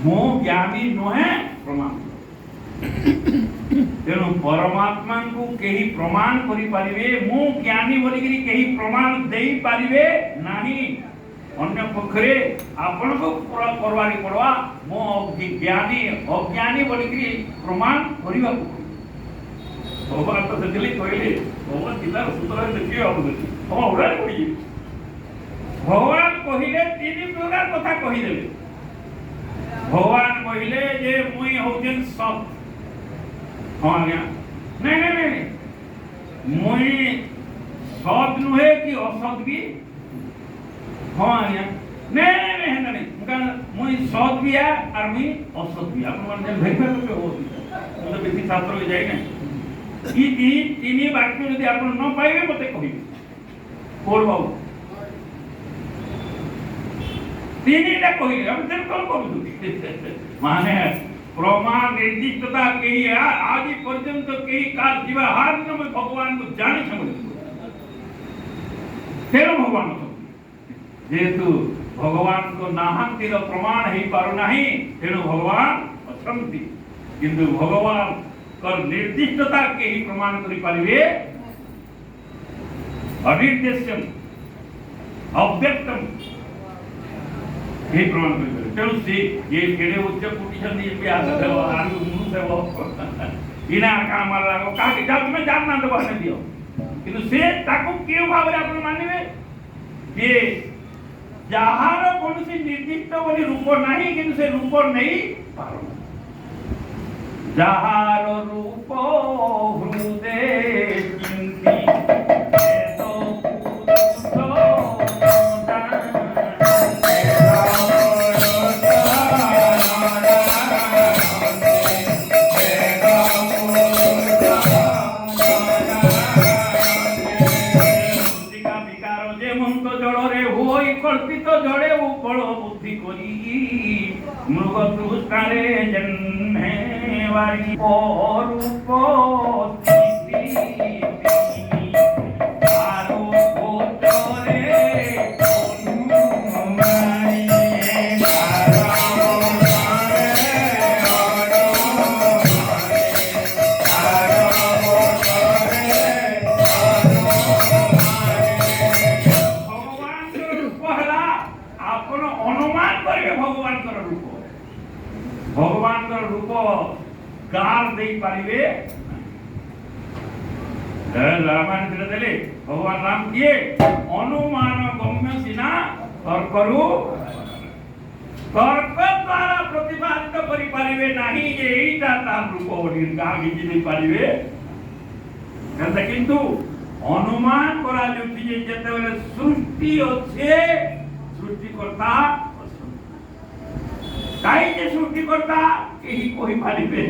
ମୁଁ ଜ୍ଞାନୀ ନୁହେଁ ପ୍ରମାଣ। ତେଣୁ ପରମାତ୍ମାଙ୍କୁ କେହି ପ୍ରମାଣ କରିପାରିବେ, ମୁଁ ଜ୍ଞାନୀ ବୋଲିକିରି କେହି ପ୍ରମାଣ ଦେଇପାରିବେ ନାହିଁ। ଅନ୍ୟ ପକ୍ଷରେ ଆପଣଙ୍କୁ କରବାକେ ପଡ଼ବା ମୁଁ ଜ୍ଞାନୀ ଅଜ୍ଞାନୀ ବୋଲିକିରି ପ୍ରମାଣ କରିବାକୁ। ଭଗବାନ ତ ଦେଖିଲେ କହିଲେ ଭଗବାନ ଗୀତାର ସୂତ୍ରରେ ଦେଖିବେ ହଁ ଓଡାରେ ପଡ଼ିଯିବେ। ଭଗବାନ କହିଲେ ତିନି ପ୍ରକାର କଥା କହିଦେଲେ। ଭଗବାନ କହିଲେ ଯେ ମୁଇଁ ହଉଛେ ସତ୍। ହଁ ଆଜ୍ଞା ନାଇଁ ନାଇଁ ନାଇଁ ମୁଇଁ ସତ୍ ନୁହେଁ କି ଅସତ୍ ବି। ହଁ ଆଜ୍ଞା ନାଇଁ ନାଇଁ ନାଇଁ ହେନ୍ତା ନାଇଁ ମୁଇଁ ସତ୍ ବି আর মুই অসৎ भी। আপনার ভেরিফাই করবে হবো তো বেশি শাস্ত্রকে যাই না। ই তিনি বাক্য যদি আপনার ন পাইবে মতে কহিবে কোড বাবু তিনিটা কহিলে আমি তেল কল করবো মানে প্রমাণ নির্দিষ্টতা কেহি আজ পর্যন্ত কেহি কাজ যা হার দিন ভগবান को জানি সমঝ তেরো ভগবান যেহেতু ভগবান को নাহান্তির প্রমাণ হই পারু নাহি তেণু ভগবান অছন্তি। কিন্তু ভগবান কর নির্দিষ্টতা কেহি প্রমাণ করি পারিবে অনির্দেশ্যম অব্যক্তম हे प्रमाण करिबे। तेणु से ये केड़े उच्च कोटि छथि ये आस देव आरु मुनु देव इना काम लागो का के जब में जान ना देव ने दियो। किंतु से ताको केउ भाबरे आपण मानिबे जे जाहार कोनसी निर्दिष्ट बोली रूप नाही किंतु से रूप नहीं पारो। जाहार रूप हृदय चिंती तो কল্পিত জড়ে উপল বুদ্ধি করি মৃগ তৃষ্ণারে জন্মে বাড়ি অরূপ আরো গোচরে भगवान रूप गार दे पारिबे रामायण देले भगवान राम किए अनुमान गम्य सिना तर्करु तर्क द्वारा प्रतिपादित करि पारिबे नाही जे एटा तार रूप ओडी गागी दे पारिबे एता किंतु अनुमान करा जोछि जे जेते बेले सृष्टि होछे सृष्टिकर्ता काई जे सृष्टिकर्ता केही कोहि पारिबे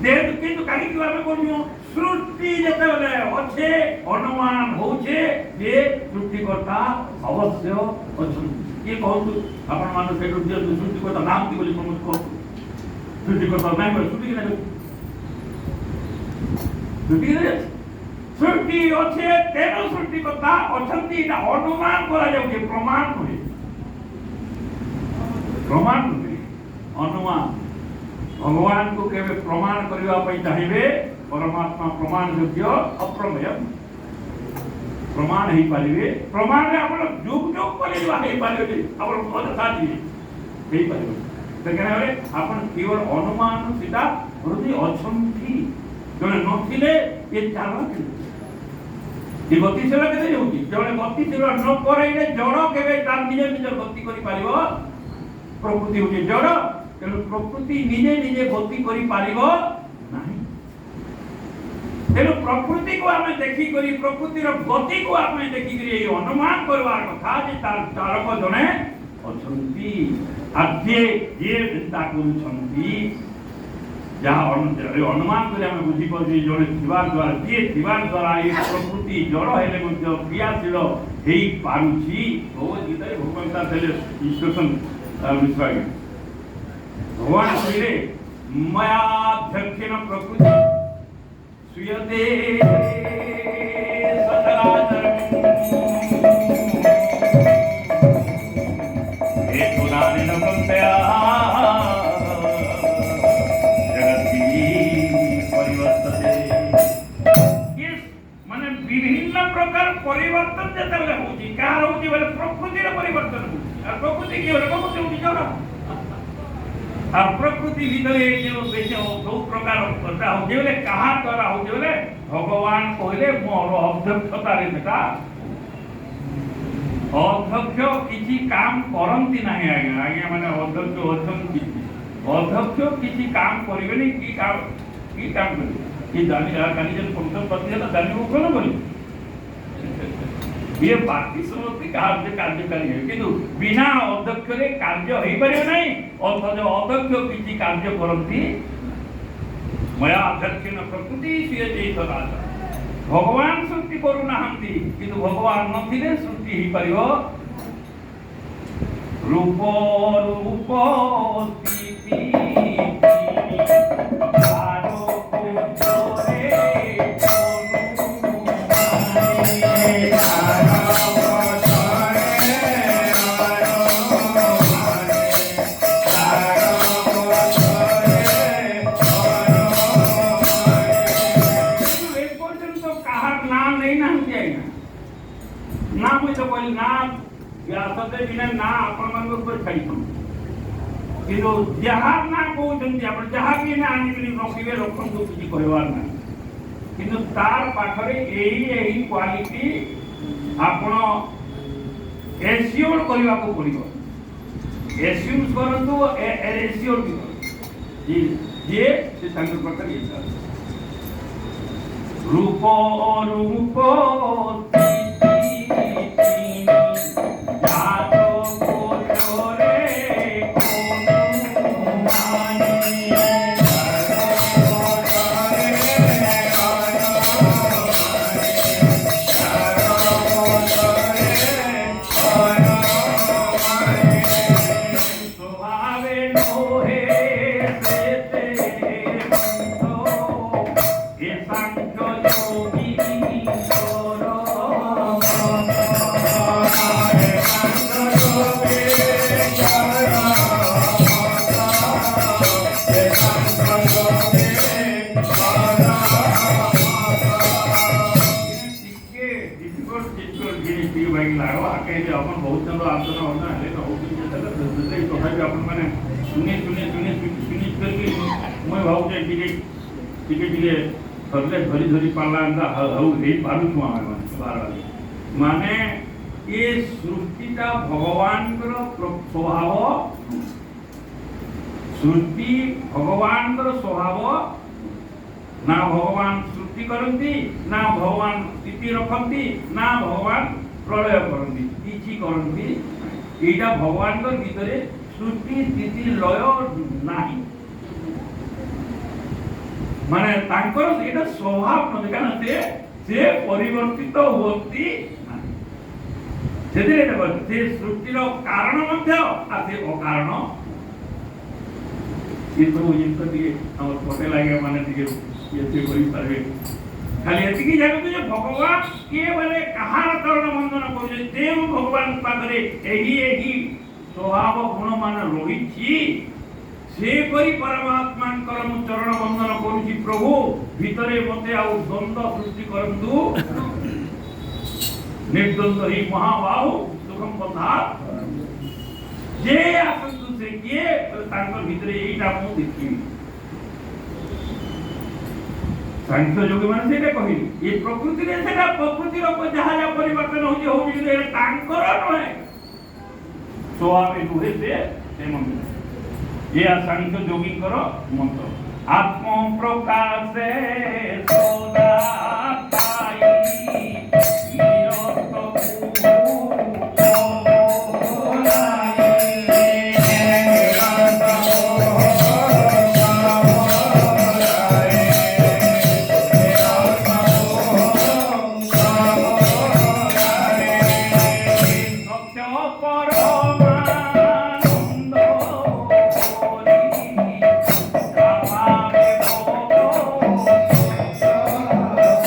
देह किंतु काई कि आमे कोनियो सृष्टि जेते बेले होछे अनुमान होछे जे सृष्टिकर्ता अवश्य अछन। ये कहतु आपण माने सेटु जे सृष्टिकर्ता नाम कि बोली प्रमोद को सृष्टिकर्ता नाही बोली सृष्टि नाही सृष्टि होछे तेनो सृष्टिकर्ता अछंती ना अनुमान करा जाउके प्रमाण होई प्रमाण अनुमान भगवान को केवे प्रमाण करबा पई चाहिए परमात्मा प्रमाण योग्य अप्रमेय प्रमाण ही पारिबे प्रमाण रे आपण जुग जुग परिबा हे पारिबे आपण बहुत साथी हे पारिबे देखना रे आपण केवल अनुमान सीधा हृदय अछंती जने नथिले ये चाल के ये गतिशील के होती जने गतिशील न करैले जड़ केवे तार निज निज गति करि पारिबो प्रकृति होती जड़ तेणु प्रकृति निजे निजे गति करि पारिबो नाही। तेणु प्रकृति को आमे देखि करी प्रकृतिर गति को आमे देखि करी ए अनुमान करबार कथा जे तार चालक जने अछंती आजे ये चिंता करूछंती जहाँ अनुमान करे आमे बुझी पड़े जने थिबार द्वारा जे थिबार द्वारा ए प्रकृति जड़ हेले मध्य क्रियाशील हेई पारुछि। भगवत गीता भगवान ता देले इंस्ट्रक्शन भगवान कहले मयाध्यक्षेण प्रकृति सुयते सचराचरम् हेतुनानेन कौन्तेय जगति परिवर्तते। ये माने विभिन्न प्रकार परिवर्तन जेतेबेले होउची कार होउची बेले प्रकृतिर परिवर्तन होउची आ प्रकृति के बेले प्रकृति होउची जरा आ प्रकृति भितरे जो बेचे दो प्रकार होता होउची बेले कहा द्वारा होउची बेले भगवान कहले मोर अध्यक्षता रे बेटा अध्यक्ष किसी काम करती ना आज्ञा आज्ञा माने अध्यक्ष अध्यक्ष अध्यक्ष किसी काम करेंगे कि काम करेंगे ये दानी काली जन पंक्ति पति है दानी को कौन बोली ये बाकी समस्ती कार्यकारी है किंतु बिना अध्यक्ष रे कार्य हो पारे नहीं अथच अध्यक्ष किसी कार्य करती मया अध्यक्षेण प्रकृति स्वीय भगवान सृष्टि करू नाहंती किंतु भगवान नथिले सृष्टि ही परियो रूप रूप स्थिति आरो कोरे ना मुझे कोई ना या सदे बिना ना अपन मन को छाड़ी किंतु जहां ना कहउछन्ती आपण जहां भी ना आनी बिनी रखिबे लोकन को किछि कहवार ना किंतु तार पाखरे एही क्वालिटी आपण एश्योर करबा को पड़िबो एश्यूम करंतु एश्योर भी ये से संग प्रकार ये रूप रूप अपन बहुत जन आंदोलन होना है तो तथापि अपन मैंने सुनी करके मैं भावुचे टिके सरले धरी धरी पाला हाउ हे पारुछु आमे माने ये सृष्टिटा भगवान स्वभाव सृष्टि भगवान स्वभाव ना भगवान सृष्टि करती ना भगवान स्थिति रखती ना भगवान प्रलय करती किछि करती एटा भगवान को भीतरे सृष्टि स्थिति लय नाही माने तांकर एटा स्वभाव न कारण से परिवर्तित होती सेते एटा से सृष्टिर कारण मध्य आ से अकारण ये तो जिनको दिए हम छोटे लागे माने दिए ये से कोई पारे खाली एतिकी जाने जे भगवान के बले कहार चरण वंदन करू देव भगवान पाखरे एही स्वभाव गुण मान रहिछि से परि परमात्मा करम चरण वंदन करूछि प्रभु भीतरे मते आ द्वंद्व सृष्टि करंतु निर्द्वंद्व ही महाबाहु सुखम पथा जे आसंतु से के तांकर भीतरे एटा मु देखिबी सांख्य योगी माने सेटा कहिली ये प्रकृति रे सेटा प्रकृति रो जहा परिवर्तन होई होई जे तांकर नहे स्वामी नुहे से मंत्र ये सांख्य योगी करो मंत्र आत्म प्रकाशे सोदा पाई निरत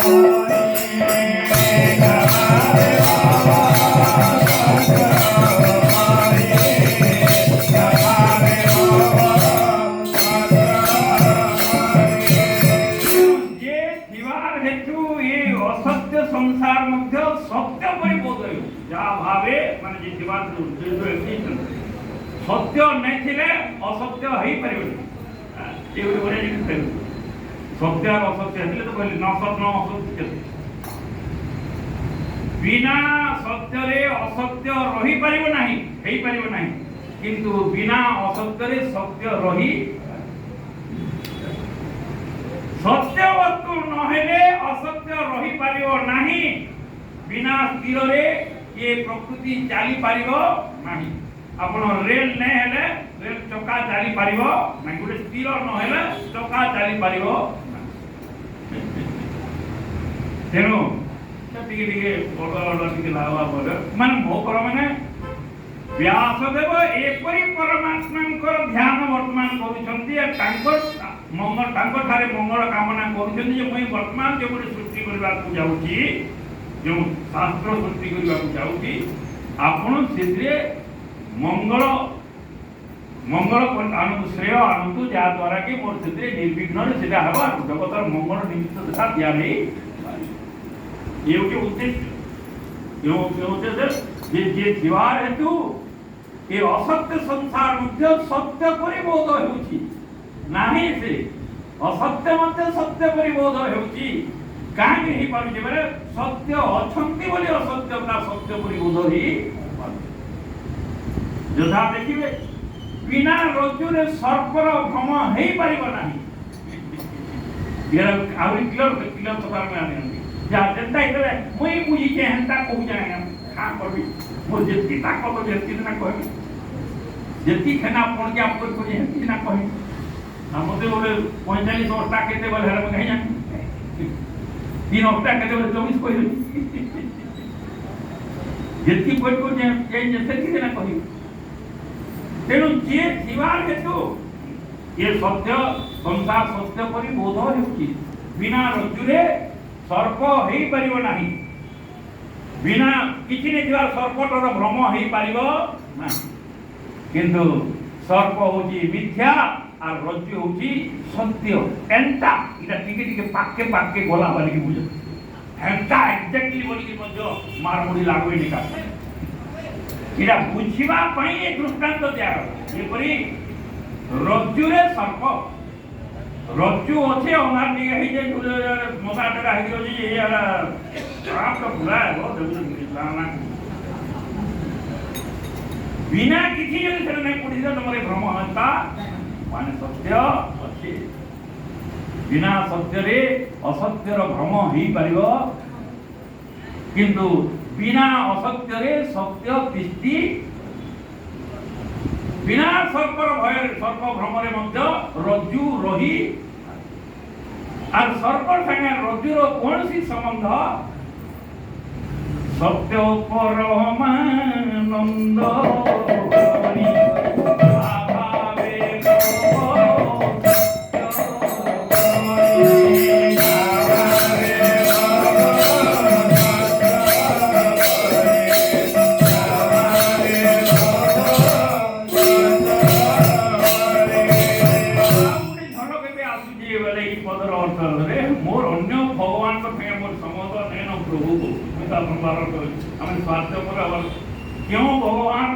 Oh सत्य नहीं थिले असत्य हो पारिबनी ये बड़े जिनिस सत्य और असत्य थिले तो कहली न सत्य न असत्य बिना सत्य रे असत्य रही पारिबो नाही हेई पारिबो नाही किंतु बिना असत्य रे सत्य रही सत्य वस्तु न हेले असत्य रही पारिबो नाही बिना स्थिर रे ये प्रकृति चाली पारिबो नाही आपण रेल ने हेले रेल चक्का चाली पारिबो नाही गुटे स्थिर न हेले चक्का चाली पारिबो तेनो टिके टिके बड़ टिके लावा बोल माने भोकर माने व्यासदेव एपरी परमात्मांकर ध्यान वर्तमान करूछंती आ तांकर मंगल तांकर थारे मंगल कामना करूछंती जे मई वर्तमान जे गुटे सृष्टि करबा को जाउची जो शास्त्र सृष्टि करबा को जाउची आपण सेद्रे मंगल मंगल आनंद श्रेय आनंद जा द्वारा कि मोर सेद्रे निर्विघ्न रे सेटा हबा जगतर मंगल निमित्त तथा दिया नहीं ये के उद्देश्य यो उद्देश्य जे जीवार हेतु ये असत्य संसार मध्य सत्य परिबोध हेउची नाही से असत्य मध्य सत्य परिबोध हेउची काहे ही पाबे बरे सत्य अछंती बोली असत्यता सत्य परिबोध ही यथा देखिबे बिना रज्जुरे सर्पर भ्रम हेई पारिबो नाही यार आउरी क्लियर तो में आने जा जनता इतरे मुई बुझी के हंता को जाय खा करबी मोर जेती ताकत जेती ना कहबी जेती खाना कोन के आप को जेती ना कहबी हमते बोले 45 ओटा केते बोले हर में कहीं जानी 3 ओटा केते बोले 24 कोई जेती कोई को जे जेती ना कहबी तेनु जे जीवार हेतु ये सत्य संसार सत्य परि बोध हेउची बिना रज्जुरे सर्प हेई परिबो नाही बिना किछि ने दिवार सर्पटर भ्रम हेई परिबो नाही किंतु सर्प होची मिथ्या और रज्जु होची सत्य एंटा इटा टिके टिके पाके गोला वाली की बुझ एंटा एग्जैक्टली बोली की मध्य मारमुड़ी लागोई निका इटा बुझिबा पई ए दृष्टांत दिया ये परी रज्जुरे सर्प रज्जु अच्छे अनार निगे हे जे मोटा टका हे जो ये यार आप तो बुरा है वो जबना बिना किसी जो से नहीं पुड़ी से तुम्हारे भ्रम होता माने सत्य अच्छे बिना सत्य रे असत्य रो भ्रम ही परिबो किंतु बिना असत्य रे सत्य दृष्टि बिना सर्पर भय सर्प भ्रमरे मध्य रज्जु रही और सर्पर संगे रज्जुर कौन सी संबंध सत्य परमानंद क्यों भगवान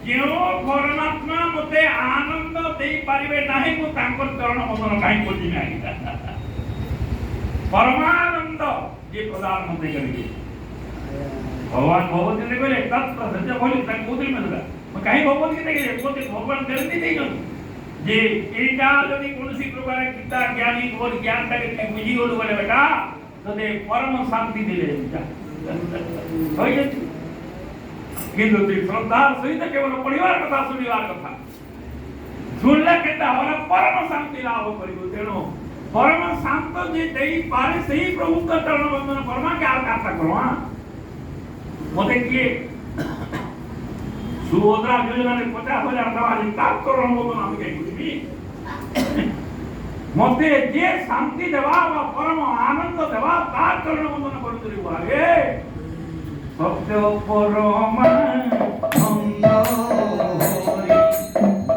क्यों परमात्मा मते आनंद दे पारिबे नाही को तांकर चरण बंदन काई कोजी नाही परमानंद जे प्रदान मते करिवे भगवान भगवती ने कहले तत्व सत्य बोली तक कोदिल में दला काई भगवती के देखे कोते भगवान करती देई जन जे एटा जदी कोनसी प्रकार किता ज्ञानी और ज्ञान तक बुझी गोल बोले बेटा तते परम शांति दिले होय जति किंतु श्रद्धा सहित केवल परिवार कथा सुनिवार कथा सुनले केता होला परम शांति लाभ करिबो तेनो परम शांत जे देई पारे सही प्रभु का चरण बंदन करमा के आर काता करवा मते किए सुभद्रा योजना ने 50,000 टका जे तात चरण बंदन हम के कुछबी मते जे शांति देवा वा परम आनंद देवा तात चरण बंदन करतरी वागे सत्य परमानंद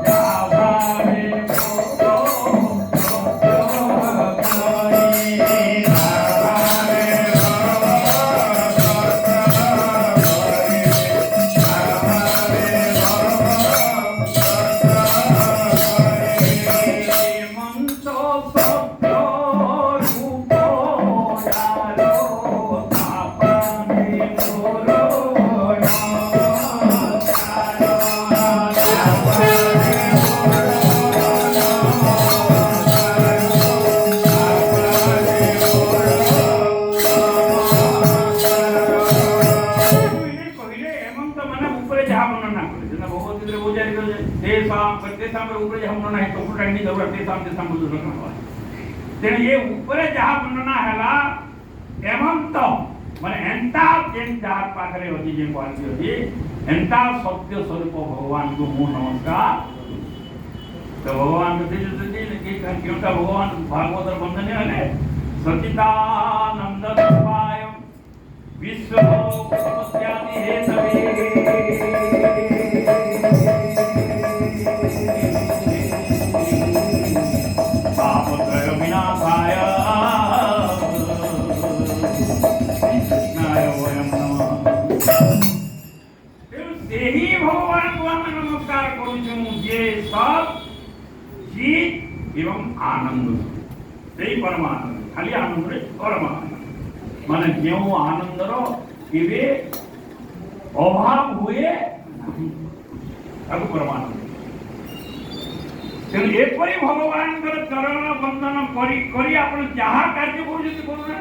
जावारे तेषां ऊपर जहाँ वर्णना है टोकुटा नहीं जरूर तेषां बुजुर्ग तेणु ये ऊपर जहाँ वर्णना है एवं तो माने एंता जेन जार पाखरे होती जेन क्वालिटी होती एंता सत्य स्वरूप भगवान को मु नमस्कार तो भगवान को क्योंकि भगवान भागवत बंधन है सचिदानंद रूपाय विश्व उत्पत्त्यादि हेतवे पापत्रय विनाशाय कृष्णाय वयं नमः तेही भगवान को हम नमस्कार करूँ जे सब जीत एवं आनंद से परमानंद खाली आनंद रे परमानंद माने जो आनंदर केबे अभाव हुए ताको परमानंद तेणु एपरी भगवान चरण बंदन करी आपण जहाँ कार्य करूना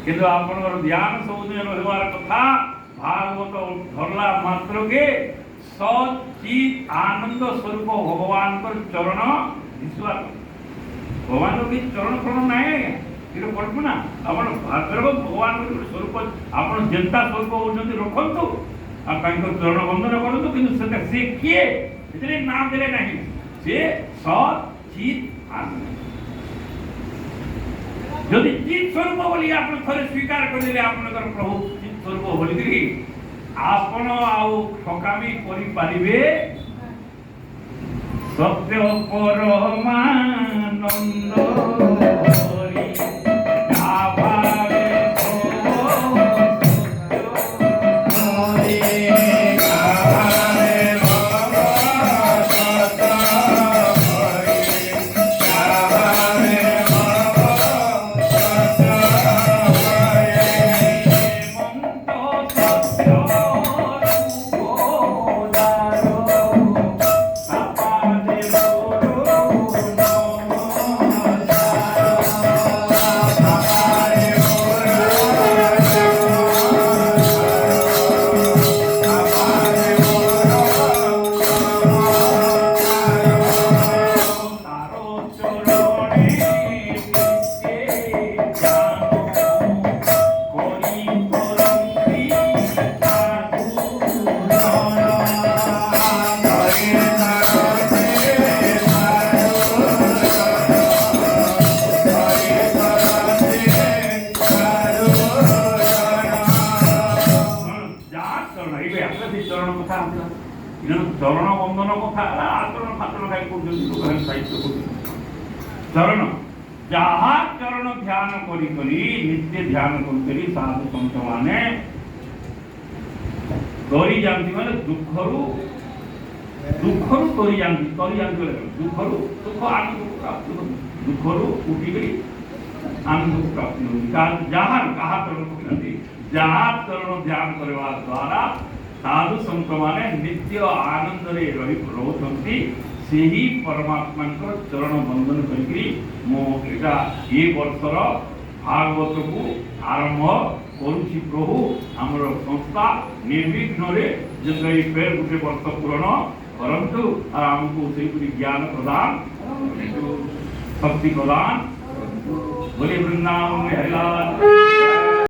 किंतु आपण ध्यान सबुदिन रहिबार कथा भागवत धरला मात्र के सचित आनंद स्वरूप भगवान चरण विश्वास भगवान की चरण प्रण ना ये कल्पना आपण भगवान स्वरूप आपण जनता स्वरूप होती रखु चरण बंदन करूँ कि किए इसलिए नाम देले नहीं से सचित आनंद यदि चित स्वरूप बोली आप थे स्वीकार कर प्रभु चित स्वरूप बोलिकी आपण आउ ठकामी करि पारिबे सत्य परमानंद हरि आभावे चरण बंधन कथा आचरण फाचरण खाई कर साहित्य चरण जहाँ चरण ध्यान करी नित्य ध्यान करी साधु संत माने तरी जानती माने दुखरु तरी जानती दुखरु दुख आनंद प्राप्त दुखरु उठी आनंद प्राप्ति होती जहाँ कहा चरण पकड़ती जहाँ चरण ध्यान करवा द्वारा साधु संत माने नित्य आनंद रे रोचंती से ही परमात्मा चरण बंधन करी मो एटा ये वर्षर भागवत को आरंभ करुछि प्रभु हमर संस्था निर्विघ्न रे जे फेर गुटे वर्ष पूर्ण परंतु हमको से ज्ञान प्रदान शक्ति प्रदान बोले वृंदावन में हरिलाल